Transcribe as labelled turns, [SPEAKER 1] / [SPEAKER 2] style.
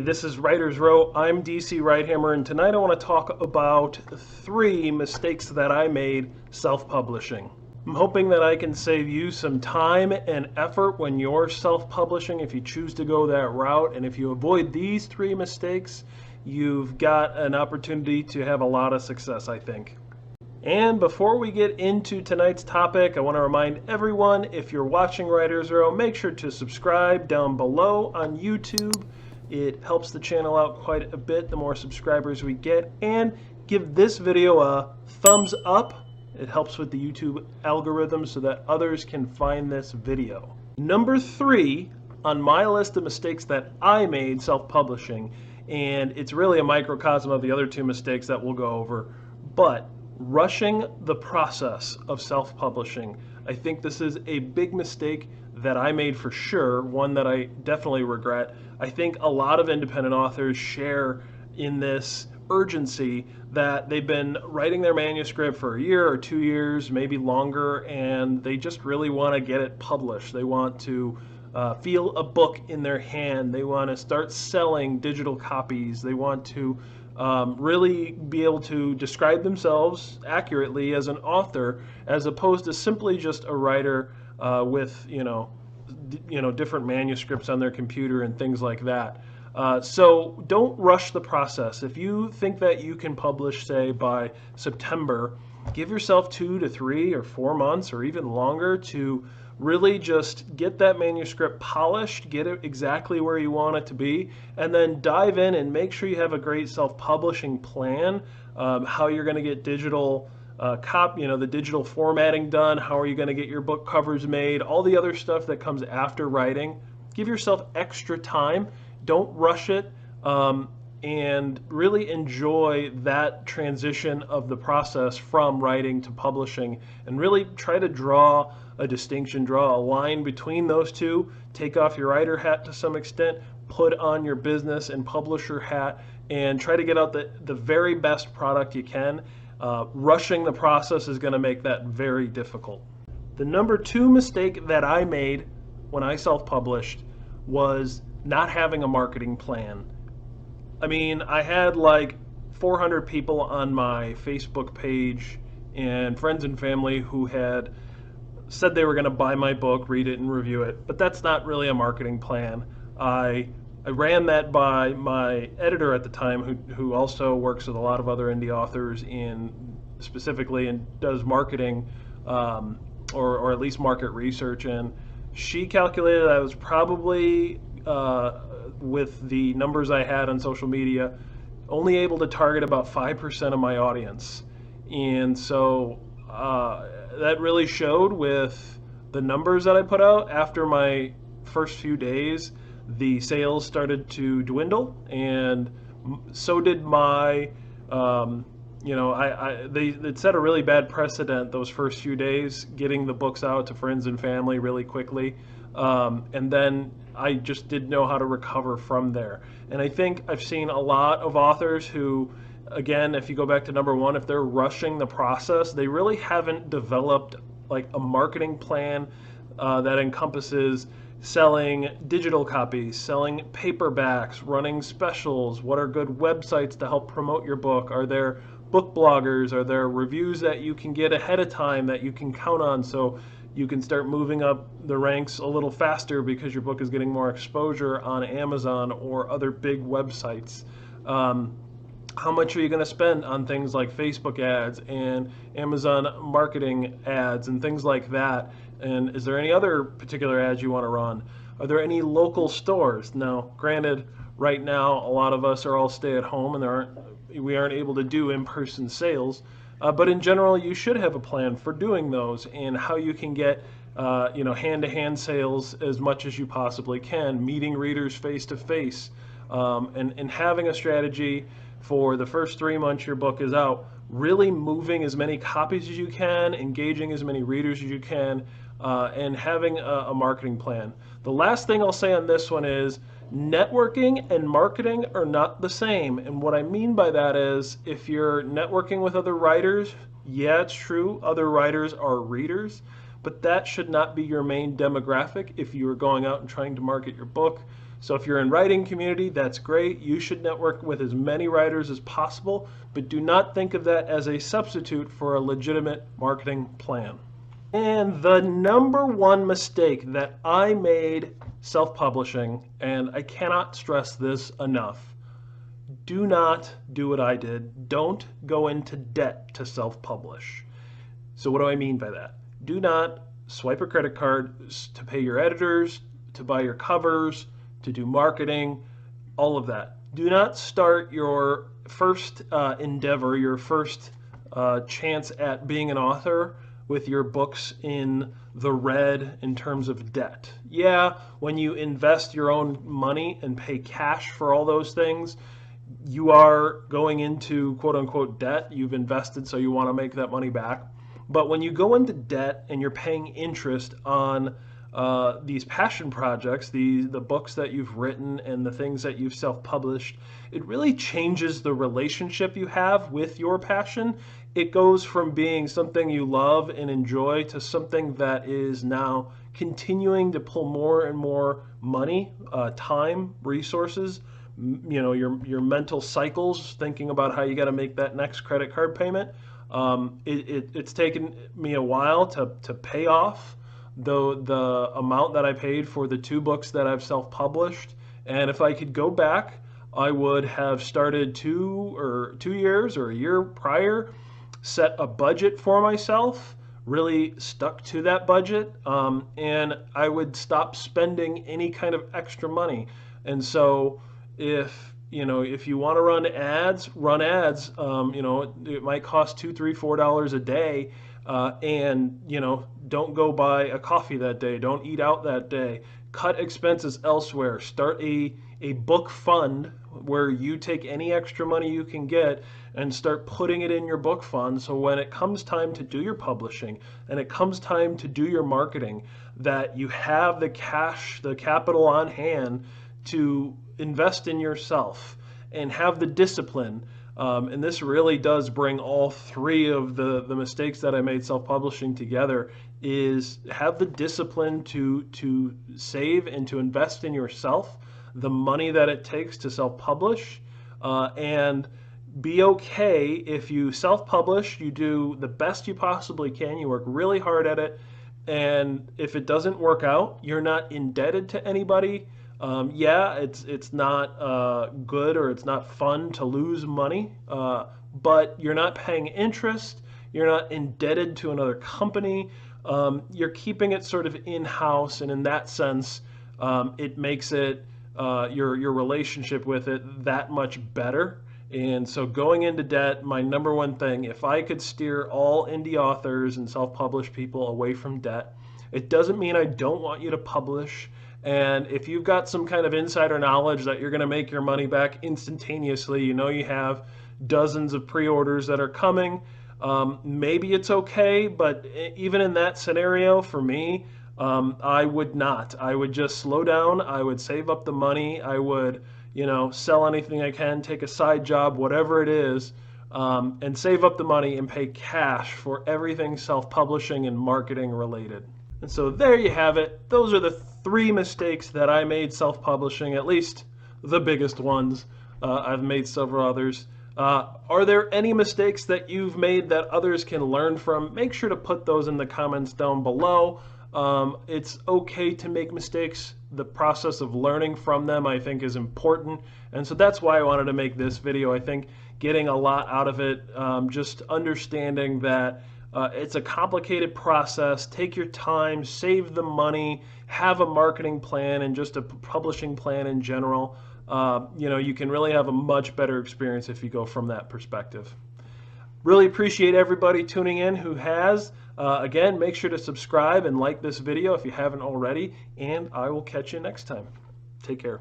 [SPEAKER 1] This is Writer's Row. I'm DC Wright-Hammer, and tonight I want to talk about 3 mistakes that I made self-publishing. I'm hoping that I can save you some time and effort when you're self-publishing if you choose to go that route, and if you avoid these 3 mistakes, you've got an opportunity to have a lot of success, I think. And before we get into tonight's topic, I want to remind everyone, if you're watching Writer's Row, make sure to subscribe down below on YouTube. It helps the channel out quite a bit the more subscribers we get, and give this video a thumbs up. It helps with the YouTube algorithm so that others can find this video. Number 3 on my list of mistakes that I made self-publishing, and it's really a microcosm of the other 2 mistakes that we'll go over, but rushing the process of self-publishing. I think this is a big mistake that I made for sure, one that I definitely regret. I think a lot of independent authors share in this urgency that they've been writing their manuscript for a year or 2 years, maybe longer, and they just really want to get it published. They want to feel a book in their hand. They want to start selling digital copies. They want to really be able to describe themselves accurately as an author, as opposed to simply just a writer with different manuscripts on their computer and things like that. So don't rush the process. If you think that you can publish, say, by September, give yourself 2 to 3 or 4 months or even longer to really just get that manuscript polished, get it exactly where you want it to be, and then dive in and make sure you have a great self-publishing plan, how you're going to get digital the digital formatting done, how are you going to get your book covers made, all the other stuff that comes after writing. Give yourself extra time. Don't rush it, and really enjoy that transition of the process from writing to publishing, and really try to draw a distinction, draw a line between those two. Take off your writer hat to some extent, put on your business and publisher hat, and try to get out the very best product you can. Rushing the process is going to make that very difficult. The number 2 mistake that I made when I self-published was not having a marketing plan. I mean, I had like 400 people on my Facebook page and friends and family who had said they were going to buy my book, read it, and review it, but that's not really a marketing plan. I ran that by my editor at the time, who also works with a lot of other indie authors specifically and does marketing, or at least market research, and she calculated I was probably, with the numbers I had on social media, only able to target about 5% of my audience. And so that really showed with the numbers that I put out. After my first few days, the sales started to dwindle, and so did my, it set a really bad precedent those first few days, getting the books out to friends and family really quickly, and then I just didn't know how to recover from there. And I think I've seen a lot of authors who, again, if you go back to number 1, if they're rushing the process, they really haven't developed like a marketing plan that encompasses selling digital copies, selling paperbacks, running specials. What are good websites to help promote your book? Are there book bloggers? Are there reviews that you can get ahead of time that you can count on, so you can start moving up the ranks a little faster because your book is getting more exposure on Amazon or other big websites? How much are you going to spend on things like Facebook ads and Amazon marketing ads and things like that? And is there any other particular ads you want to run? Are there any local stores? Now, granted, right now a lot of us are all stay at home and we aren't able to do in-person sales, but in general you should have a plan for doing those and how you can get hand-to-hand sales as much as you possibly can, meeting readers face-to-face, and having a strategy for the first 3 months your book is out, really moving as many copies as you can, engaging as many readers as you can, and having a marketing plan. The last thing I'll say on this one is networking and marketing are not the same. And what I mean by that is, if you're networking with other writers, yeah, it's true, other writers are readers, but that should not be your main demographic if you are going out and trying to market your book. So if you're in writing community, that's great. You should network with as many writers as possible, but do not think of that as a substitute for a legitimate marketing plan. And the number one mistake that I made self-publishing, and I cannot stress this enough, do not do what I did. Don't go into debt to self-publish. So what do I mean by that? Do not swipe a credit card to pay your editors, to buy your covers, to do marketing, all of that. Do not start your first endeavor, your first chance at being an author with your books in the red in terms of debt. Yeah, when you invest your own money and pay cash for all those things, you are going into quote unquote debt. You've invested, so you want to make that money back. But when you go into debt and you're paying interest on these passion projects, the books that you've written and the things that you've self-published, it really changes the relationship you have with your passion. It goes from being something you love and enjoy to something that is now continuing to pull more and more money, time, resources, your mental cycles, thinking about how you got to make that next credit card payment. It's taken me a while to pay off the amount that I paid for the 2 books that I've self-published. And if I could go back, I would have started 2 years or a year prior, set a budget for myself, really stuck to that budget, and I would stop spending any kind of extra money. And so if you want to run ads, it might cost $2, $3, $4 a day, and don't go buy a coffee that day, don't eat out that day, cut expenses elsewhere, start a book fund where you take any extra money you can get and start putting it in your book fund, so when it comes time to do your publishing and it comes time to do your marketing, that you have the cash, the capital on hand to invest in yourself and have the discipline. And this really does bring all 3 of the mistakes that I made self-publishing together, is have the discipline to save and to invest in yourself, the money that it takes to self-publish, and be okay if you self-publish, you do the best you possibly can, you work really hard at it, and if it doesn't work out, you're not indebted to anybody. Yeah, it's not good, or it's not fun to lose money, but you're not paying interest, you're not indebted to another company, you're keeping it sort of in-house, and in that sense, it makes it your relationship with it that much better. And so going into debt, my number one thing, if I could steer all indie authors and self-published people away from debt, it doesn't mean I don't want you to publish. And if you've got some kind of insider knowledge that you're going to make your money back instantaneously, you have dozens of pre-orders that are coming, maybe it's okay, but even in that scenario, for me, I would not. I would just slow down. I would save up the money. I would, sell anything I can, take a side job, whatever it is, and save up the money and pay cash for everything self-publishing and marketing related. And so there you have it. Those are the 3 mistakes that I made self-publishing, at least the biggest ones. I've made several others. Are there any mistakes that you've made that others can learn from? Make sure to put those in the comments down below. It's okay to make mistakes. The process of learning from them, I think, is important. And so that's why I wanted to make this video. I think getting a lot out of it, just understanding that it's a complicated process. Take your time, save the money, have a marketing plan and just a publishing plan in general. You can really have a much better experience if you go from that perspective. Really appreciate everybody tuning in who has. Again, make sure to subscribe and like this video if you haven't already, and I will catch you next time. Take care.